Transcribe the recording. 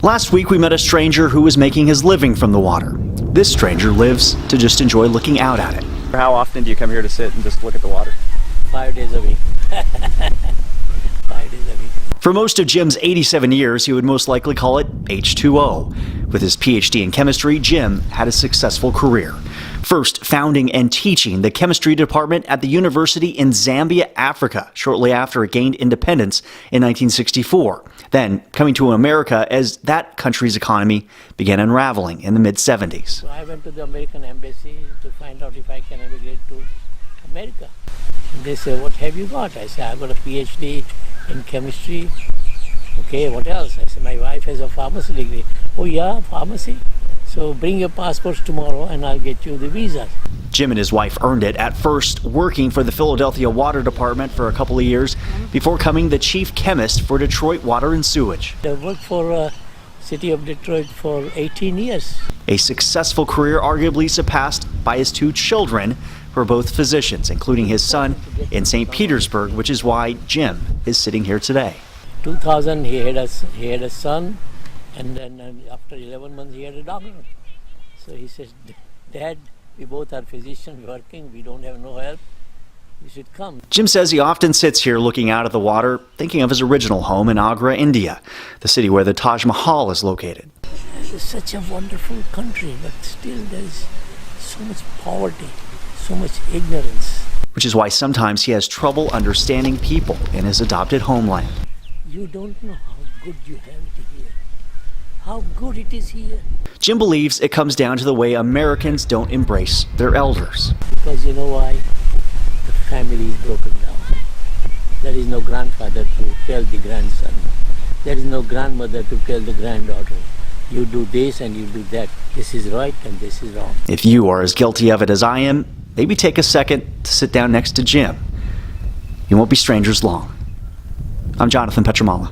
Last week we met a stranger who was making his living from the water. This stranger lives to just enjoy looking out at it. How often do you come here to sit and just look at the water? 5 days a week. 5 days a week. For most of Jim's 87 years, he would most likely call it H2O. With his PhD in chemistry, Jim had a successful career. First, founding and teaching the chemistry department at the university in Zambia, Africa, shortly after it gained independence in 1964. Then coming to America as that country's economy began unraveling in the mid-70s. So I went to the American embassy to find out if I can emigrate to America. And they say, "What have you got?" I said, "I've got a PhD in chemistry." "Okay, what else?" I said, "My wife has a pharmacy degree." "Oh yeah, pharmacy? So bring your passports tomorrow and I'll get you the visa." Jim and his wife earned it, at first working for the Philadelphia Water Department for a couple of years before becoming the chief chemist for Detroit Water and Sewage. I worked for city of Detroit for 18 years. A successful career arguably surpassed by his 2 children, who are both physicians, including his son in St. Petersburg, which is why Jim is sitting here today. 2000 he had a son, and then after 11 months he had a daughter. So he says, "Dad, we both are physicians working, we don't have no help, you should come." Jim says he often sits here looking out at the water, thinking of his original home in Agra, India, the city where the Taj Mahal is located. It's such a wonderful country, but still there is so much poverty, so much ignorance. Which is why sometimes he has trouble understanding people in his adopted homeland. You don't know how good you have it here, how good it is here. Jim believes it comes down to the way Americans don't embrace their elders. Because you know why? The family is broken down. There is no grandfather to tell the grandson. There is no grandmother to tell the granddaughter. You do this and you do that. This is right and this is wrong. If you are as guilty of it as I am, maybe take a second to sit down next to Jim. You won't be strangers long. I'm Jonathan Petramala.